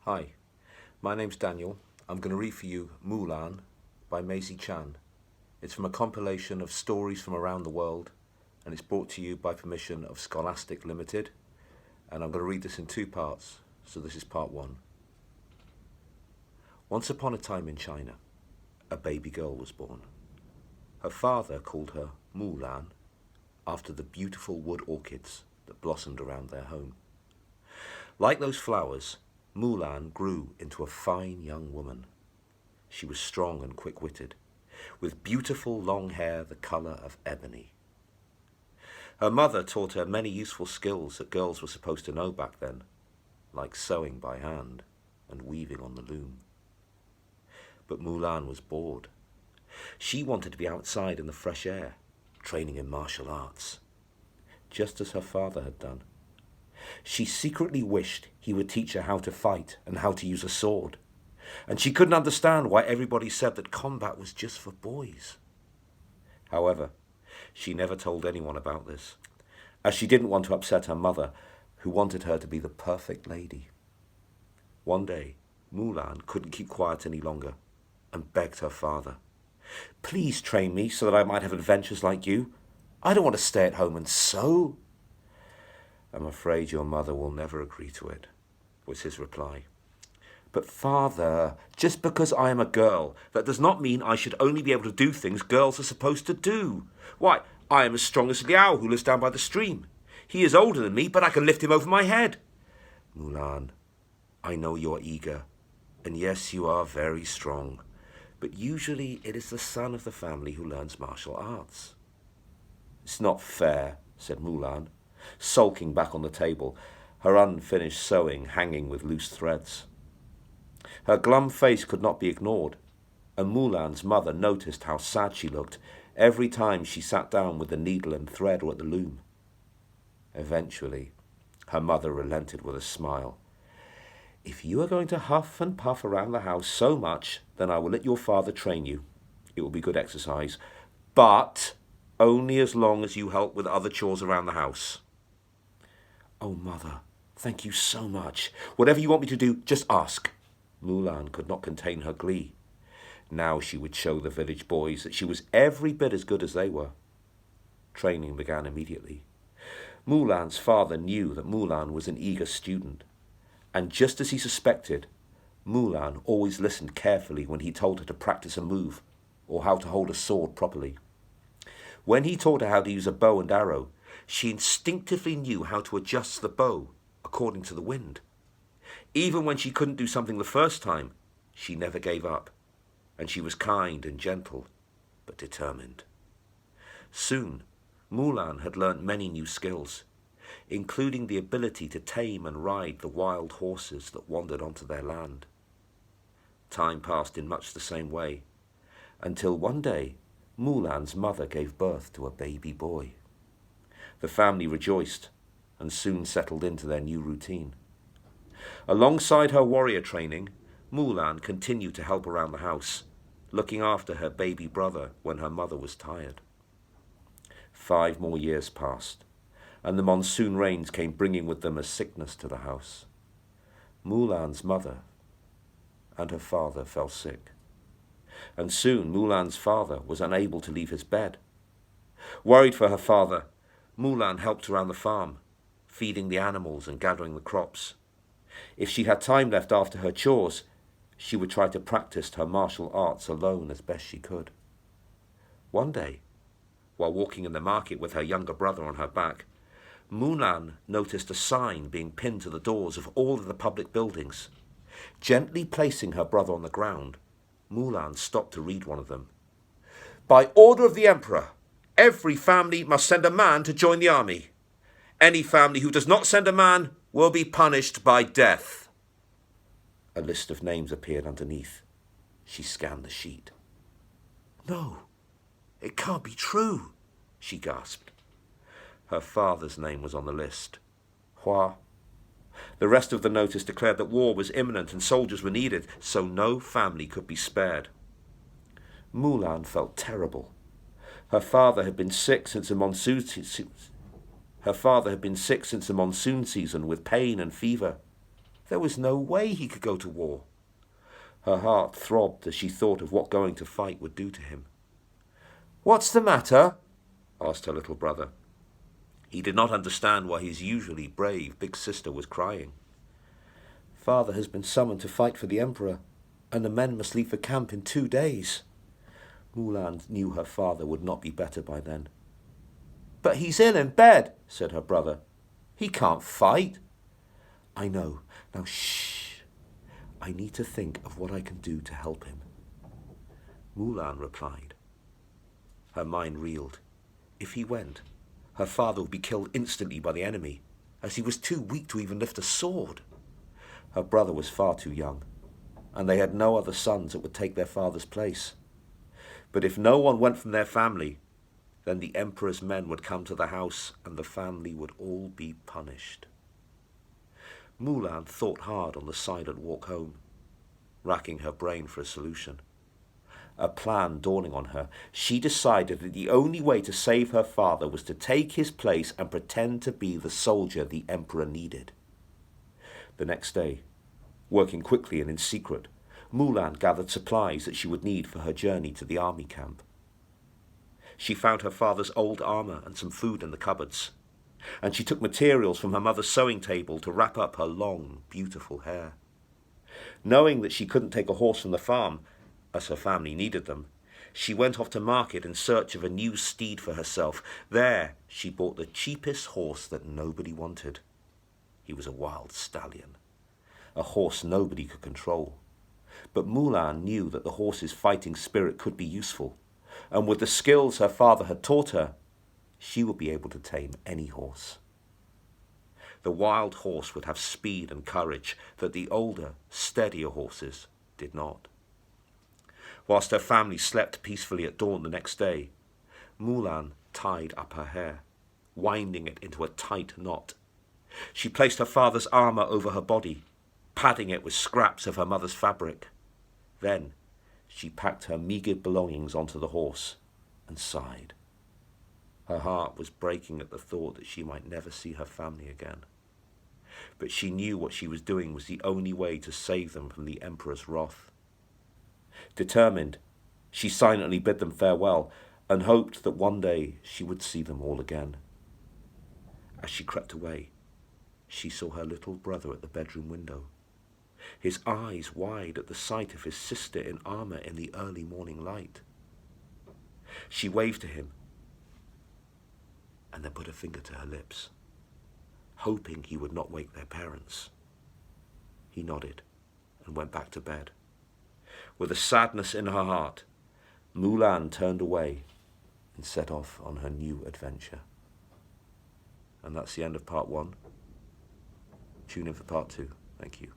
Hi, my name's Daniel. I'm going to read for you Mulan by Maisie Chan. It's from a compilation of stories from around the world, and it's brought to you by permission of Scholastic Ltd. And I'm going to read this in two parts, so this is part one. Once upon a time in China, a baby girl was born. Her father called her Mulan after the beautiful wood orchids that blossomed around their home. Like those flowers, Mulan grew into a fine young woman. She was strong and quick-witted, with beautiful long hair the colour of ebony. Her mother taught her many useful skills that girls were supposed to know back then, like sewing by hand and weaving on the loom. But Mulan was bored. She wanted to be outside in the fresh air, training in martial arts, just as her father had done. She secretly wished he would teach her how to fight and how to use a sword, and she couldn't understand why everybody said that combat was just for boys. However, she never told anyone about this, as she didn't want to upset her mother, who wanted her to be the perfect lady. One day, Mulan couldn't keep quiet any longer and begged her father, "Please train me so that I might have adventures like you. I don't want to stay at home and sew." "I'm afraid your mother will never agree to it," was his reply. "But father, just because I am a girl, that does not mean I should only be able to do things girls are supposed to do. Why, I am as strong as Liao, who lives down by the stream. He is older than me, but I can lift him over my head." "Mulan, I know you are eager, and yes, you are very strong, but usually it is the son of the family who learns martial arts." "It's not fair," said Mulan, sulking back on the table, her unfinished sewing hanging with loose threads. Her glum face could not be ignored, and Mulan's mother noticed how sad she looked every time she sat down with the needle and thread or at the loom. Eventually, her mother relented with a smile. "If you are going to huff and puff around the house so much, then I will let your father train you. It will be good exercise, but only as long as you help with other chores around the house." "Oh, Mother, thank you so much. Whatever you want me to do, just ask." Mulan could not contain her glee. Now she would show the village boys that she was every bit as good as they were. Training began immediately. Mulan's father knew that Mulan was an eager student, and just as he suspected, Mulan always listened carefully when he told her to practice a move or how to hold a sword properly. When he taught her how to use a bow and arrow, she instinctively knew how to adjust the bow according to the wind. Even when she couldn't do something the first time, she never gave up, and she was kind and gentle, but determined. Soon, Mulan had learnt many new skills, including the ability to tame and ride the wild horses that wandered onto their land. Time passed in much the same way, until one day, Mulan's mother gave birth to a baby boy. The family rejoiced and soon settled into their new routine. Alongside her warrior training, Mulan continued to help around the house, looking after her baby brother when her mother was tired. 5 more years passed, and the monsoon rains came bringing with them a sickness to the house. Mulan's mother and her father fell sick, and soon Mulan's father was unable to leave his bed. Worried for her father, Mulan helped around the farm, feeding the animals and gathering the crops. If she had time left after her chores, she would try to practice her martial arts alone as best she could. One day, while walking in the market with her younger brother on her back, Mulan noticed a sign being pinned to the doors of all of the public buildings. Gently placing her brother on the ground, Mulan stopped to read one of them. "By order of the Emperor, every family must send a man to join the army. Any family who does not send a man will be punished by death." A list of names appeared underneath. She scanned the sheet. "No, it can't be true," she gasped. Her father's name was on the list. Hua. The rest of the notice declared that war was imminent and soldiers were needed, so no family could be spared. Mulan felt terrible. Her father had been sick since the monsoon season with pain and fever. There was no way he could go to war. Her heart throbbed as she thought of what going to fight would do to him. "What's the matter?" asked her little brother. He did not understand why his usually brave big sister was crying. "Father has been summoned to fight for the Emperor, and the men must leave for camp in 2 days." Mulan knew her father would not be better by then. "But he's ill in bed," said her brother. "He can't fight." "I know. Now shh. I need to think of what I can do to help him." Mulan replied. Her mind reeled. If he went, her father would be killed instantly by the enemy, as he was too weak to even lift a sword. Her brother was far too young, and they had no other sons that would take their father's place. But if no one went from their family, then the Emperor's men would come to the house and the family would all be punished. Mulan thought hard on the silent walk home, racking her brain for a solution. A plan dawning on her, she decided that the only way to save her father was to take his place and pretend to be the soldier the Emperor needed. The next day, working quickly and in secret, Mulan gathered supplies that she would need for her journey to the army camp. She found her father's old armor and some food in the cupboards, and she took materials from her mother's sewing table to wrap up her long, beautiful hair. Knowing that she couldn't take a horse from the farm, as her family needed them, she went off to market in search of a new steed for herself. There she bought the cheapest horse that nobody wanted. He was a wild stallion, a horse nobody could control. But Mulan knew that the horse's fighting spirit could be useful, and with the skills her father had taught her, she would be able to tame any horse. The wild horse would have speed and courage that the older, steadier horses did not. Whilst her family slept peacefully at dawn the next day, Mulan tied up her hair, winding it into a tight knot. She placed her father's armor over her body, padding it with scraps of her mother's fabric. Then she packed her meagre belongings onto the horse and sighed. Her heart was breaking at the thought that she might never see her family again. But she knew what she was doing was the only way to save them from the Emperor's wrath. Determined, she silently bid them farewell and hoped that one day she would see them all again. As she crept away, she saw her little brother at the bedroom window, his eyes wide at the sight of his sister in armor in the early morning light. She waved to him and then put a finger to her lips, hoping he would not wake their parents. He nodded and went back to bed. With a sadness in her heart, Mulan turned away and set off on her new adventure. And that's the end of part 1. Tune in for part 2. Thank you.